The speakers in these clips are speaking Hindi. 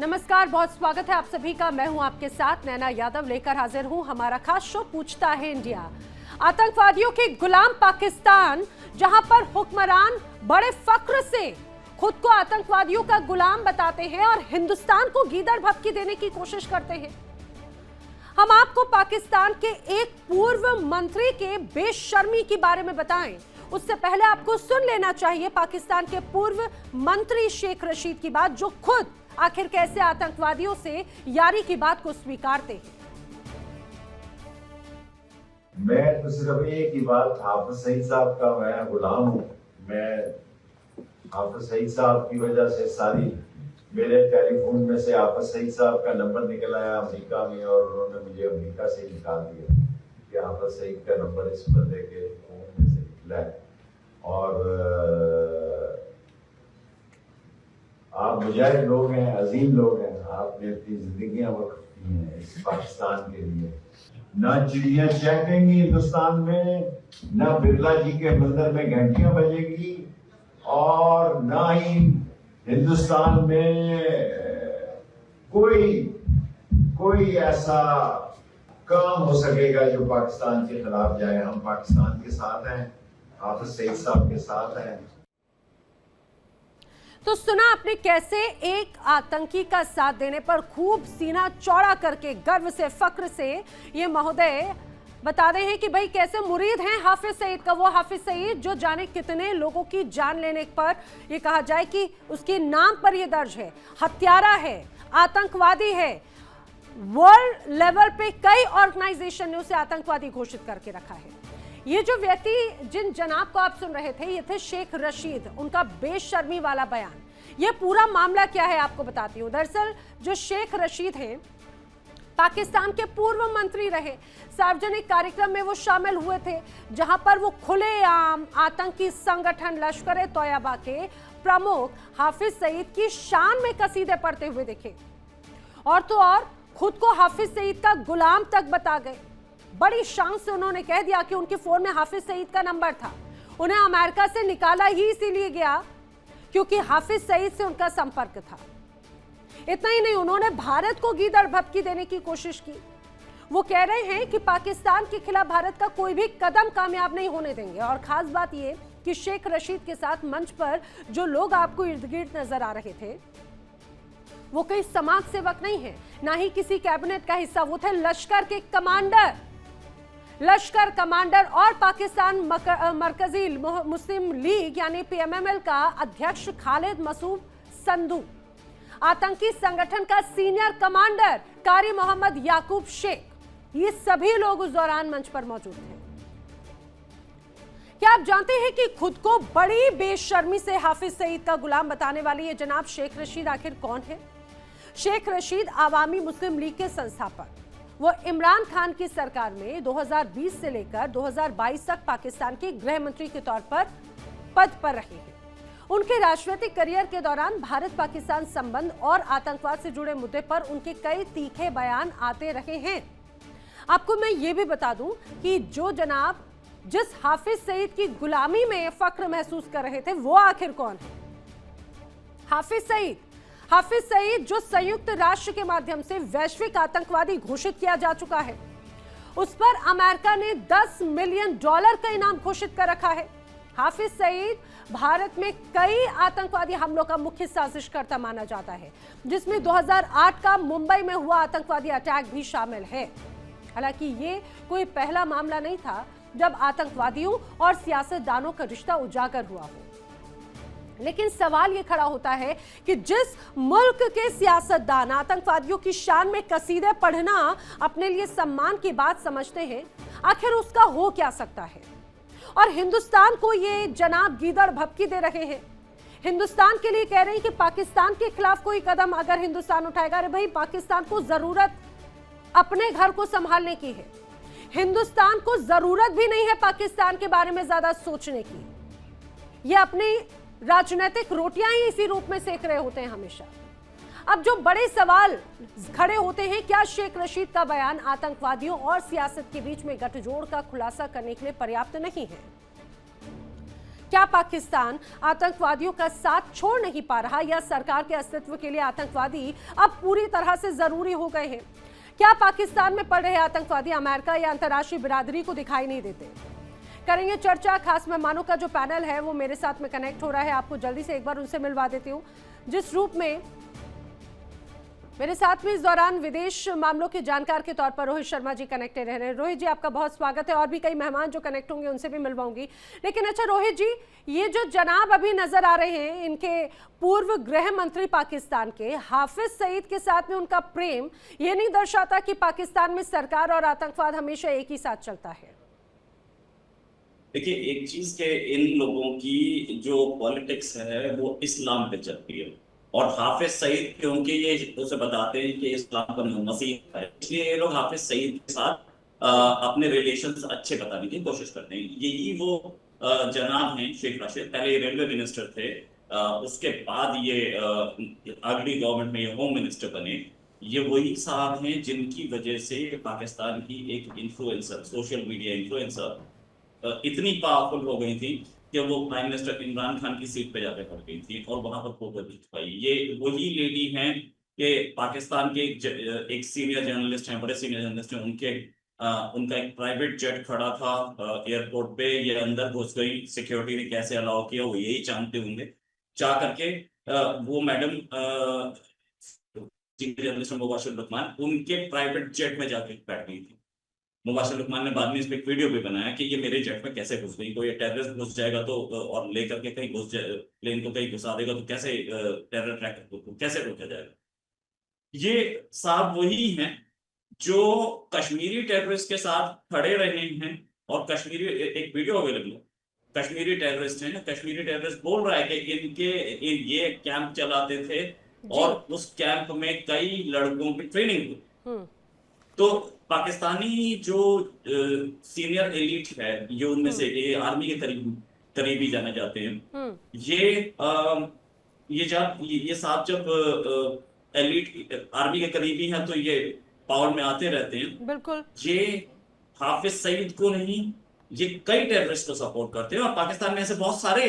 नमस्कार, बहुत स्वागत है आप सभी का। मैं हूं आपके साथ नैना यादव, लेकर हाजिर हूं हमारा खास शो पूछता है इंडिया। आतंकवादियों के गुलाम पाकिस्तान, जहां पर हुक्मरान बड़े फख्र से खुद को आतंकवादियों का गुलाम बताते हैं और हिंदुस्तान को गीदड़ भभकी देने की कोशिश करते हैं। हम आपको पाकिस्तान के एक पूर्व मंत्री के बेशर्मी के बारे में बताएं, उससे पहले आपको सुन लेना चाहिए पाकिस्तान के पूर्व मंत्री शेख रशीद की बात, जो खुद आखिर कैसे आतंकवादियों से यारी की बात को स्वीकारते हैं। मैं तो सिर्फ एक ही बात, हाफिज सईद साहब का मैं गुलाम हूँ। मैं हाफिज सईद साहब की वजह से सारी मेरे टेलीफोन में से हाफिज सईद साहब का नंबर निकल आया अमेरिका में, और उन्होंने मुझे अमेरिका से निकाल दिया कि हाफिज सईद का नंबर इस बंदे के फोन में से निकला है। और आप मुजाहिद लोग हैं, अजीम लोग हैं, आपने अपनी जिंदगियां वक्फ की हैं इस पाकिस्तान के लिए। ना चिड़िया चहकेंगी हिंदुस्तान में, ना बिरला जी के मंदिर में घंटियां बजेगी, और ना ही हिंदुस्तान में कोई ऐसा काम हो सकेगा जो पाकिस्तान के खिलाफ जाए। हम पाकिस्तान के साथ हैं, हाफिज सईद साहब के साथ हैं। तो सुना आपने कैसे एक आतंकी का साथ देने पर खूब सीना चौड़ा करके गर्व से, फख्र से ये महोदय बता रहे हैं कि भाई कैसे मुरीद हैं हाफिज सईद का। वो हाफिज सईद जो जाने कितने लोगों की जान लेने पर ये कहा जाए कि उसके नाम पर ये दर्ज है, हत्यारा है, आतंकवादी है। वर्ल्ड लेवल पे कई ऑर्गेनाइजेशन ने उसे आतंकवादी घोषित करके रखा है। ये जो व्यक्ति, जिन जनाब को आप सुन रहे थे, ये थे शेख रशीद। उनका बेशर्मी वाला बयान, ये पूरा मामला क्या है आपको बताती हूँ। दरअसल जो शेख रशीद हैं, पाकिस्तान के पूर्व मंत्री रहे। सार्वजनिक कार्यक्रम में वो शामिल हुए थे जहां पर वो खुलेआम आतंकी संगठन लश्कर-ए-तोयबा के प्रमुख हाफिज सईद की शान में कसीदे पढ़ते हुए दिखे, और तो और खुद को हाफिज सईद का गुलाम तक बता गए। बड़ी शान से उन्होंने कह दिया कि उनके फोन में हाफिज सईद का नंबर था। उन्हें अमेरिका से निकाला ही इसीलिए गया क्योंकि हाफिज सईद से उनका संपर्क था। इतना ही नहीं, उन्होंने भारत को गीदड़ भभकी देने की कोशिश की। वो कह रहे हैं कि पाकिस्तान के खिलाफ भारत का कोई भी कदम कामयाब नहीं होने देंगे। और खास बात यह कि शेख रशीद के साथ मंच पर जो लोग आपको इर्द गिर्द नजर आ रहे थे, वो कोई समाज सेवक नहीं है, ना ही किसी कैबिनेट का हिस्सा। वो थे लश्कर के कमांडर, लश्कर कमांडर और पाकिस्तान मरकजी मुस्लिम लीग यानी पीएमएमएल का अध्यक्ष खालिद मसूद संधू, आतंकी संगठन का सीनियर कमांडर कारी मोहम्मद याकूब शेख। ये सभी लोग उस दौरान मंच पर मौजूद थे। क्या आप जानते हैं कि खुद को बड़ी बेशर्मी से हाफिज सईद का गुलाम बताने वाली ये जनाब शेख रशीद आखिर कौन है? शेख रशीद आवामी मुस्लिम लीग के संस्थापक। वो इमरान खान की सरकार में 2020 से लेकर 2022 तक पाकिस्तान के गृह मंत्री के तौर पर पद पर रहे हैं। उनके राजनीतिक करियर के दौरान भारत पाकिस्तान संबंध और आतंकवाद से जुड़े मुद्दे पर उनके कई तीखे बयान आते रहे हैं। आपको मैं ये भी बता दूं कि जो जनाब जिस हाफिज सईद की गुलामी में फख्र महसूस कर रहे थे, वो आखिर कौन है? हाफिज सईद जो संयुक्त राष्ट्र के माध्यम से वैश्विक आतंकवादी घोषित किया जा चुका है, उस पर अमेरिका ने $10 मिलियन का इनाम घोषित कर रखा है। हाफिज सईद भारत में कई आतंकवादी हमलों का मुख्य साजिशकर्ता माना जाता है, जिसमें 2008 का मुंबई में हुआ आतंकवादी अटैक भी शामिल है। हालांकि ये कोई पहला मामला नहीं था जब आतंकवादियों और सियासतदानों का रिश्ता उजागर हुआ हो। लेकिन सवाल ये खड़ा होता है कि जिस मुल्क के सियासतदान आतंकवादियों की शान में कसीदे पढ़ना अपने लिए सम्मान की बात समझते हैं, आखिर उसका हो क्या सकता है? और हिंदुस्तान को ये जनाब गीदड़ भभकी दे रहे हैं। हिंदुस्तान के लिए कह रहे हैं कि पाकिस्तान के खिलाफ कोई कदम अगर हिंदुस्तान उठाएगा, अरे भाई पाकिस्तान को जरूरत अपने घर को संभालने की है। हिंदुस्तान को जरूरत भी नहीं है पाकिस्तान के बारे में ज्यादा सोचने की। ये अपनी राजनीतिक रोटियां ही इसी रूप में सेक रहे होते हैं हमेशा। अब जो बड़े सवाल खड़े होते हैं, क्या शेख रशीद का बयान आतंकवादियों और सियासत के बीच में गठजोड़ का खुलासा करने के लिए पर्याप्त नहीं है? क्या पाकिस्तान आतंकवादियों का साथ छोड़ नहीं पा रहा या सरकार के अस्तित्व के लिए आतंकवादी अब पूरी तरह से जरूरी हो गए हैं? क्या पाकिस्तान में पड़ रहे आतंकवादी अमेरिका या अंतर्राष्ट्रीय बिरादरी को दिखाई नहीं देते? करेंगे चर्चा। खास मेहमानों का जो पैनल है वो मेरे साथ में कनेक्ट हो रहा है। आपको जल्दी से एक बार उनसे मिलवा देती हूँ। जिस रूप में मेरे साथ में इस दौरान विदेश मामलों के जानकार के तौर पर रोहित शर्मा जी कनेक्टेड रह रहे हैं। रोहित जी, आपका बहुत स्वागत है। और भी कई मेहमान जो कनेक्ट होंगे उनसे भी मिलवाऊंगी। लेकिन अच्छा रोहित जी, ये जो जनाब अभी नजर आ रहे हैं, इनके पूर्व गृह मंत्री पाकिस्तान के हाफिज सईद के साथ में उनका प्रेम, ये नहीं दर्शाता कि पाकिस्तान में सरकार और आतंकवाद हमेशा एक ही साथ चलता है? देखिए, एक चीज के इन लोगों की जो पॉलिटिक्स है वो इस्लाम पे चलती है, और हाफिज सईद क्योंकि ये उसे बताते हैं कि इस्लाम का मसीह है, इसलिए ये लोग हाफिज सईद के साथ अपने रिलेशंस अच्छे बताने की कोशिश करते हैं। यही वो जनाब हैं शेख राशिद, पहले रेलवे मिनिस्टर थे, उसके बाद ये अगली गवर्नमेंट में ये होम मिनिस्टर बने। ये वही साहब हैं जिनकी वजह से पाकिस्तान की एक इन्फ्लुएंसर, सोशल मीडिया इन्फ्लुएंसर इतनी पावरफुल हो गई थी कि वो प्राइम मिनिस्टर इमरान खान की सीट पे जाकर खड़ गई थी और वहां पर फोटो खींच पाई। ये वही लेडी हैं कि पाकिस्तान के एक सीनियर जर्नलिस्ट हैं, बड़े सीनियर जर्नलिस्ट हैं, उनका एक प्राइवेट जेट खड़ा था एयरपोर्ट पे, ये अंदर घुस गई, सिक्योरिटी ने कैसे अलाउ किया वो यही जानते होंगे। जा करके वो madam senior journalist Mubashir Luqman उनके प्राइवेट जेट में जाके बैठ गई थी। मुबाशिर लुकमान ने बाद में इस पे एक वीडियो भी बनाया कि ये मेरे जेट में कैसे घुस गई, कोई टेररिस्ट घुस जाएगा तो और लेकर के कहीं घुस जाए, प्लेन को कहीं घुसा देगा तो कैसे टेरर ट्रैक को कैसे रोका जाएगा। ये साहब वही हैं जो कश्मीरी टेररिस्ट के साथ खड़े रहे हैं, और कश्मीरी एक वीडियो अवेलेबल है, कश्मीरी टेररिस्ट हैं, कश्मीरी टेररिस्ट बोल रहा है कि ये कैंप चलाते थे और उस कैंप में कई लड़कों की ट्रेनिंग हुई। तो पाकिस्तानी जो सीनियर एलिट है, ये उनमें से ये आर्मी के करीबी जाने जाते हैं। ये साहब जब एलिट आर्मी के करीबी हैं तो ये पावर में आते रहते हैं। बिल्कुल। ये हाफिज सईद को नहीं, ये कई टेररिस्ट को सपोर्ट करते हैं, और पाकिस्तान में ऐसे बहुत सारे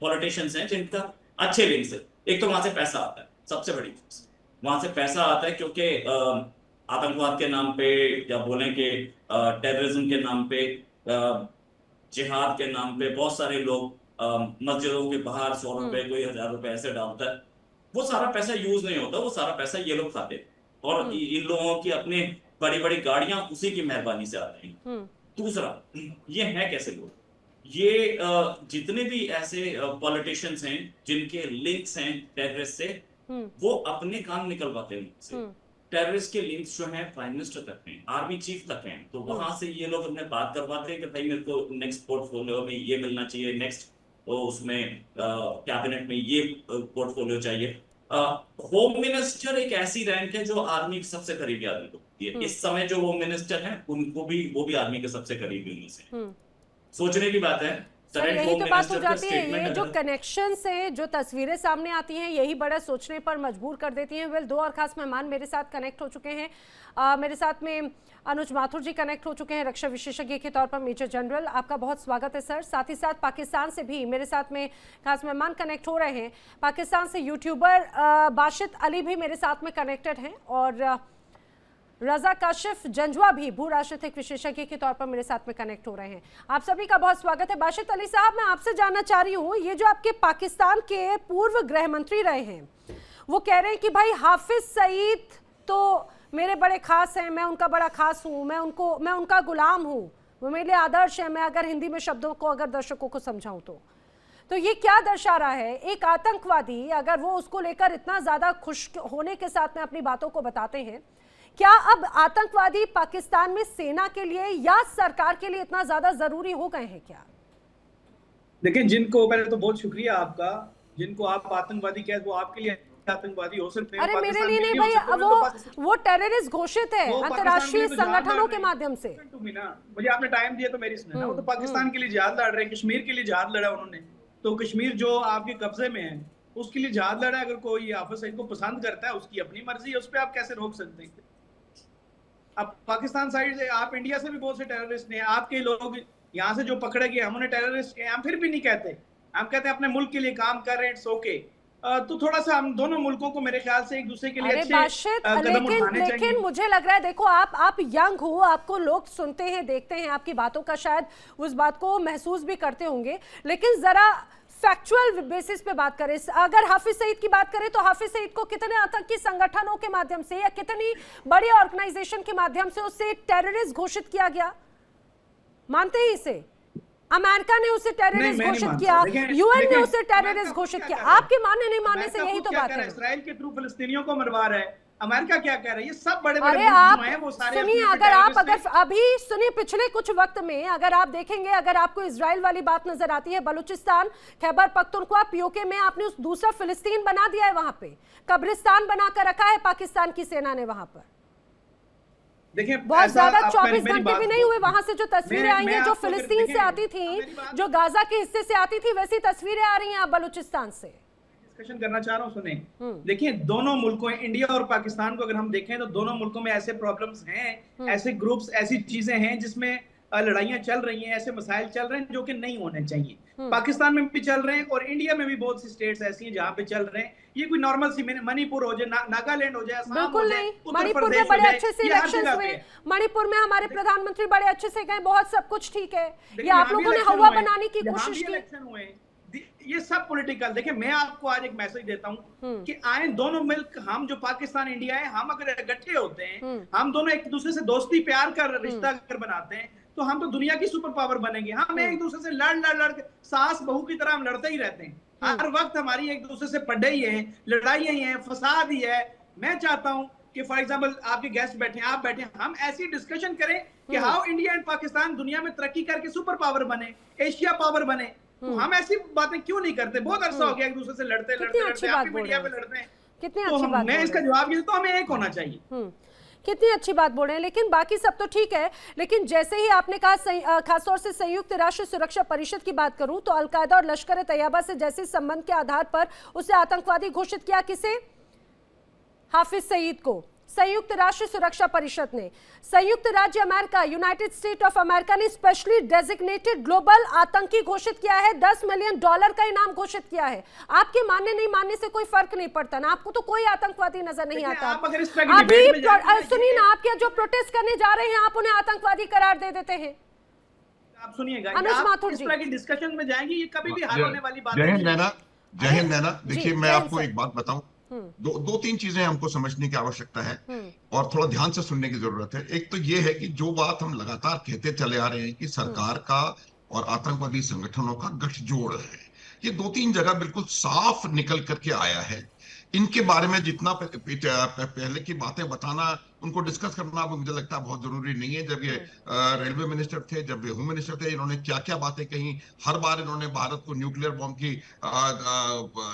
पॉलिटिशियंस हैं जिनका अच्छे लिंक्स है। एक तो वहां से पैसा आता है, सबसे बड़ी चीज वहां से पैसा आता है, क्योंकि आतंकवाद के नाम पे या बोलें कि टेररिज्म के नाम पे, जिहाद के नाम पे बहुत सारे लोग मस्जिदों के बाहर 100 रुपए, कोई 1000 रुपए ऐसे डालता है। वो सारा पैसा यूज नहीं होता, वो सारा पैसा ये लोग खाते, और इन लोगों की अपने बड़ी बड़ी गाड़ियां उसी की मेहरबानी से आती हैं। दूसरा, ये है कैसे लोग, ये जितने भी ऐसे पॉलिटिशियंस हैं जिनके लिंक्स हैं टेररिस्ट से, वो अपने काम निकलवाते हैं उनसे। टेररिस्ट के लिंक्स जो हैं प्राइम मिनिस्टर तक हैं, आर्मी चीफ तक हैं, तो वहां से ये लोग अपने बात करवाते हैं कि भाई मेरे को नेक्स्ट पोर्टफोलियो में ये मिलना चाहिए, नेक्स्ट उसमें कैबिनेट में ये पोर्टफोलियो चाहिए। होम मिनिस्टर एक ऐसी रैंक है जो आर्मी के सबसे करीबी आदमी को होती है। इस समय जो होम मिनिस्टर हैं वो भी आर्मी के सबसे करीबी उनमें से। सोचने की बात है। सर, यही तो बात हो जाती है, ये जो कनेक्शन से जो तस्वीरें सामने आती हैं यही बड़ा सोचने पर मजबूर कर देती हैं। वेल, दो और खास मेहमान मेरे साथ कनेक्ट हो चुके हैं। मेरे साथ में अनुज माथुर जी कनेक्ट हो चुके हैं, रक्षा विशेषज्ञ के तौर पर मेजर जनरल। आपका बहुत स्वागत है सर। साथ ही साथ पाकिस्तान से भी मेरे साथ में खास मेहमान कनेक्ट हो रहे हैं। पाकिस्तान से यूट्यूबर बाशित अली भी मेरे साथ में कनेक्टेड हैं, और रजा काशिफ जंजवा भी भू राजनीतिक विशेषज्ञ के तौर पर मेरे साथ में कनेक्ट हो रहे हैं। आप सभी का बहुत स्वागत है। बाशित अली साहब, मैं आपसे जानना चाह रही हूँ, ये जो आपके पाकिस्तान के पूर्व गृह मंत्री रहे हैं, वो कह रहे हैं कि भाई हाफिज सईद तो मेरे बड़े खास हैं, मैं उनका बड़ा खास हूँ, मैं उनका गुलाम हूँ, वो मेरे लिए आदर्श है। मैं अगर हिंदी में शब्दों को अगर दर्शकों को समझाऊं तो ये क्या दर्शा रहा है? एक आतंकवादी अगर वो उसको लेकर इतना ज्यादा खुश होने के साथ में अपनी बातों को बताते हैं, क्या अब आतंकवादी पाकिस्तान में सेना के लिए या सरकार के लिए इतना ज्यादा जरूरी हो गए हैं क्या? देखिए, जिनको पहले तो बहुत शुक्रिया आपका, जिनको आप आतंकवादी कहते वो आपके लिए आतंकवादी हो सकते हैं। अरे मेरे लिए नहीं भाई, वो टेररिस्ट घोषित है अंतर्राष्ट्रीय संगठनों के माध्यम से। मुझे आपने टाइम दिया तो मेरी सुनना। वो तो पाकिस्तान के लिए जिहाद लड़ रहे हैं, कश्मीर के लिए जिहाद लड़ा उन्होंने, तो कश्मीर जो आपके कब्जे में है उसके लिए जिहाद लड़ा। अगर कोई हाफिज सईद को पसंद करता है, उसकी अपनी मर्जी है, उस पर आप कैसे रोक सकते हैं? अब पाकिस्तान साइड से, आप इंडिया से भी बहुत से टेररिस्ट हैं, आपके लोग यहाँ से जो पकड़े गए हम उन्हें टेररिस्ट हम फिर भी नहीं कहते, हम कहते हैं अपने मुल्क के लिए काम कर रहे हैं, इट्स ओके। तो थोड़ा सा हम दोनों मुल्कों को मेरे ख्याल से एक दूसरे के लिए अच्छे कदम उठाने चाहिए। लेकिन मुझे लग रहा है, देखो आप यंग हो, आपको लोग सुनते हैं, देखते हैं, आपकी बातों का शायद उस बात को महसूस भी करते होंगे, लेकिन जरा फैक्चुअल बेसिस पे बात करें। अगर हाफिज सईद की बात करें तो हाफिज सईद को कितने आतंकी संगठनों के माध्यम से या कितनी बड़ी ऑर्गेनाइजेशन के माध्यम से उससे टेररिस्ट घोषित किया गया? मानते हैं इसे? अमेरिका ने उसे टेररिस्ट घोषित किया, यूएन ने उसे टेररिस्ट घोषित किया। आपके मानने नहीं मानने से यही तो बात है। इस्राइल के थ्रू फिलिस्तीनियों को मरवा रहा है, अमेरिका क्या कह रहा है? ये सब बड़े बड़े अरे आप सुनिए, अगर अभी सुनिए, पिछले कुछ वक्त में अगर आप देखेंगे, अगर आपको इजराइल वाली बात नजर आती है, बलूचिस्तान, खैबर पख्तूनख्वा, पीओके में आपने उस दूसरा फिलिस्तीन बना दिया है, वहां पे कब्रिस्तान बनाकर रखा है पाकिस्तान की सेना ने। वहां पर देखिए बहुत ज्यादा 24 घंटे भी नहीं हुए, वहां से जो तस्वीरें आई हैं जो फिलिस्तीन से आती थी, जो गाजा के हिस्से से आती थी, वैसी तस्वीरें आ रही हैं आप बलूचिस्तान से। डिस्कशन करना चाह रहा हूं, सुने। देखिए दोनों मुल्कों, इंडिया और पाकिस्तान को अगर हम देखें तो दोनों मुल्कों में ऐसे प्रॉब्लम्स हैं, ऐसे ग्रुप्स, ऐसी चीजें हैं जिसमें लड़ाइयां चल रही हैं, ऐसे मसाइल चल रहे हैं जो कि नहीं होने चाहिए। पाकिस्तान में भी चल रहे हैं और इंडिया में भी बहुत सी स्टेट्स ऐसी हैं जहां पे चल रहे हैं। ये कोई नॉर्मल सी मणिपुर हो जाए, नागालैंड हो जाए, बिल्कुल नहीं। मणिपुर में बड़े अच्छे से इलेक्शंस हुए, मणिपुर में हमारे प्रधानमंत्री बड़े अच्छे से गए, बहुत सब कुछ ठीक है। ये आप लोगों ने हवा बनाने की कोशिश की। ये सब पॉलिटिकल। देखिए मैं आपको आज एक मैसेज देता हूं कि आए दोनों मिल्क, हम जो पाकिस्तान इंडिया है, हम अगर इकट्ठे होते हैं, हम दोनों एक दूसरे से दोस्ती प्यार का रिश्ता अगर बनाते हैं तो हम तो दुनिया की सुपर पावर बनेंगे। हम एक दूसरे से लड़ सास बहू की तरह हम लड़ते ही रहते हैं, हर वक्त हमारी एक दूसरे से पढ़ाई है, लड़ाई है, फसाद ही है। मैं चाहता हूं कि फॉर एग्जांपल आपके गेस्ट बैठे हैं, आप बैठे हैं, हम ऐसी डिस्कशन करें कि हाउ इंडिया एंड पाकिस्तान दुनिया में तरक्की करके सुपर पावर बने, एशिया पावर बने। तो हम ऐसी बातें क्यों नहीं करते? बहुत अरसा हो गया एक दूसरे से लड़ते आप मीडिया पे लड़ते हैं। कितनी अच्छी बात, मैं इसका जवाब ये तो हमें एक होना चाहिए। कितनी अच्छी बात बोल रहे हैं, लेकिन बाकी सब तो ठीक है। लेकिन जैसे ही आपने कहा खासतौर से संयुक्त राष्ट्र सुरक्षा परिषद की बात करूं तो अलकायदा और लश्कर तैयबा से जैसे संबंध के आधार पर उसे आतंकवादी घोषित किया, किसे? हाफिज सईद को संयुक्त राष्ट्र सुरक्षा परिषद ने। संयुक्त राज्य America, United state of America ने स्पेशली डेजिग्नेटेड ग्लोबल आतंकी घोषित किया है, $10 मिलियन का इनाम घोषित किया है। आपके मानने नहीं मानने से कोई फर्क नहीं पड़ता ना, आपको तो कोई आतंकवादी नजर नहीं आता। अभी सुनिए ना, आप क्या जो प्रोटेस्ट करने जा रहे हैं आप उन्हें आतंकवादी करार दे देते हैं। आप सुनिएगा, अनुज माथुर जी, इस तरह की डिस्कशन में जाएंगे, ये कभी भी हल होने वाली बात नहीं। जय हिंद नैना। देखिए मैं आपको एक बात बताऊं, दो तीन चीजें हमको समझने की आवश्यकता है और थोड़ा ध्यान से सुनने की जरूरत है। एक तो ये है कि जो बात हम लगातार कहते चले आ रहे हैं कि सरकार का और आतंकवादी संगठनों का गठजोड़ है, ये 2-3 जगह बिल्कुल साफ निकल करके आया है। इनके बारे में जितना पहले की बातें बताना, उनको डिस्कस करना अब मुझे लगता है बहुत जरूरी नहीं है। जब ये रेलवे मिनिस्टर थे, जब ये होम मिनिस्टर थे, इन्होंने क्या क्या बातें कही। हर बार इन्होंने भारत को न्यूक्लियर बॉम्ब की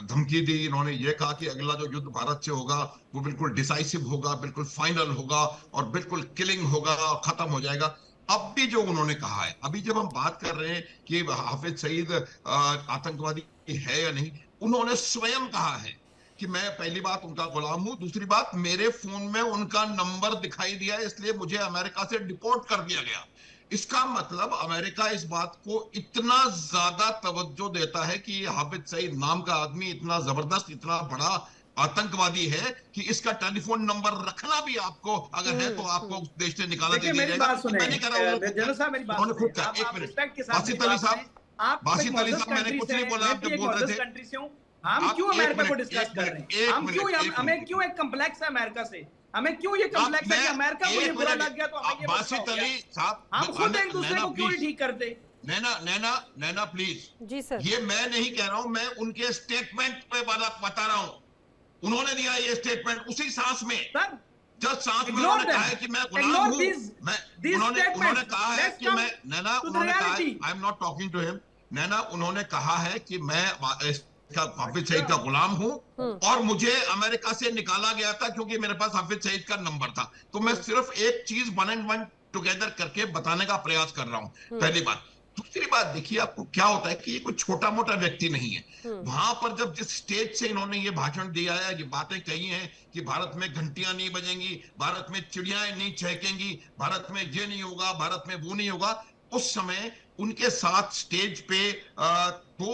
धमकी दी। इन्होंने ये कहा कि अगला जो युद्ध भारत से होगा वो बिल्कुल डिसाइसिव होगा, बिल्कुल फाइनल होगा और बिल्कुल किलिंग होगा और खत्म हो जाएगा। अब भी जो उन्होंने कहा है, अभी जब हम बात कर रहे हैं कि हाफिज सईद आतंकवादी है या नहीं, उन्होंने स्वयं कहा है कि मैं पहली बात उनका गुलाम हूं, दूसरी बात मेरे फोन में उनका नंबर दिखाई दिया इसलिए मुझे अमेरिका से डिपोर्ट कर दिया गया। इसका मतलब अमेरिका इस बात को इतना ज्यादा तवज्जो देता है कि हाफिज सईद नाम का आदमी इतना जबरदस्त, इतना बड़ा आतंकवादी है कि इसका टेलीफोन नंबर रखना भी आपको अगर है तो आपको उस देश से निकाला दे दिया जाएगा। मैंने कहा बासित अली साहब मैंने कुछ नहीं बोला, आप जब बोल रहे थे हम क्यों अमेरिका को डिस्कस कर रहे हैं? हम क्यों, हमें क्यों एक कॉम्प्लेक्स है अमेरिका से? हमें क्यों ये कॉम्प्लेक्स है कि अमेरिका को ये बुरा लग गया तो हमें ये बासित अली साहब, हम खुद एक दूसरे को क्यों ठीक करते? नैना प्लीज जी सर, ये मैं नहीं कह रहा हूं, मैं उनके स्टेटमेंट पे बता रहा हूं। उन्होंने दिया ये स्टेटमेंट उसी सांस में, जब सांस में उन्होंने कहा है कि मैं गुलाम हूं। उन्होंने कहा है कि मैं, नैना उन्होंने कहा, I am not talking to him, Naina उन्होंने कहा है कि मैं हाफिज सईद का गुलाम हूं और मुझे अमेरिका से निकाला गया था क्योंकि मेरे पास हाफिज सईद का नंबर था। तो मैं सिर्फ एक चीज 1 and 1 टुगेदर करके बताने का प्रयास कर रहा हूं, पहली बात। दूसरी बात, देखिए आपको क्या होता है कि ये कोई छोटा मोटा व्यक्ति नहीं है। वहां पर जब जिस स्टेज से इन्होंने ये भाषण दिया है, ये बातें कही हैं कि भारत में घंटियां नहीं बजेंगी, भारत में चिड़ियाएं नहीं चहकेंगी, भारत में ये नहीं होगा, भारत में वो नहीं होगा, उस समय उनके साथ स्टेज पे दो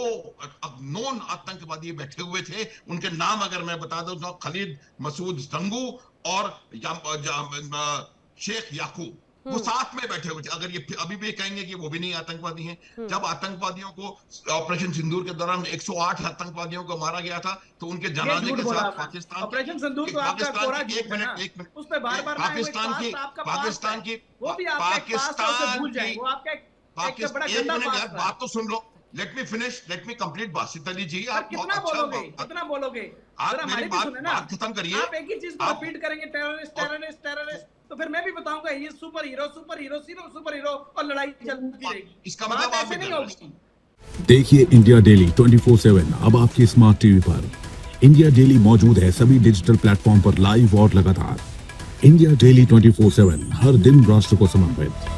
नॉन आतंकवादी बैठे हुए थे। उनके नाम अगर मैं बता दूं तो खलीद मसूद जंगू और शेख याकूब, वो साथ में बैठे हुए थे। अगर ये अभी भी कहेंगे कि वो भी नहीं आतंकवादी हैं। जब आतंकवादियों को ऑपरेशन सिंदूर के दौरान 108 आतंकवादियों को मारा गया था, तो उनके जनाजे के साथ पाकिस्तान ऑपरेशन सिंदूर तो आपका कोरा झूठ है ना, उस पे बार-बार पाकिस्तान की वो भी आपका एक पास्ट है, उसे भूल जाएं। वो आपका एक बड़ा गंदा पास्ट है। बात तो सुन लो, let me finish, let me complete. Basit Ali ji, आप कितना बोलोगे, कितना बोलोगे? आप मेरी बात खत्म करिए। आप एक ही चीज को रिपीट करेंगे, टेररिस्ट टेररिस्ट टेररिस्ट, तो फिर मैं भी बताऊंगा ये super hero super hero super hero, और लड़ाई चलती रहेगी। इसका मतलब ऐसे नहीं होगी। देखिए इंडिया डेली 24/7 अब आपकी स्मार्ट टीवी पर। इंडिया डेली मौजूद है सभी डिजिटल प्लेटफॉर्म पर लाइव और लगातार। इंडिया डेली 24/7 हर दिन राष्ट्र को समर्पित।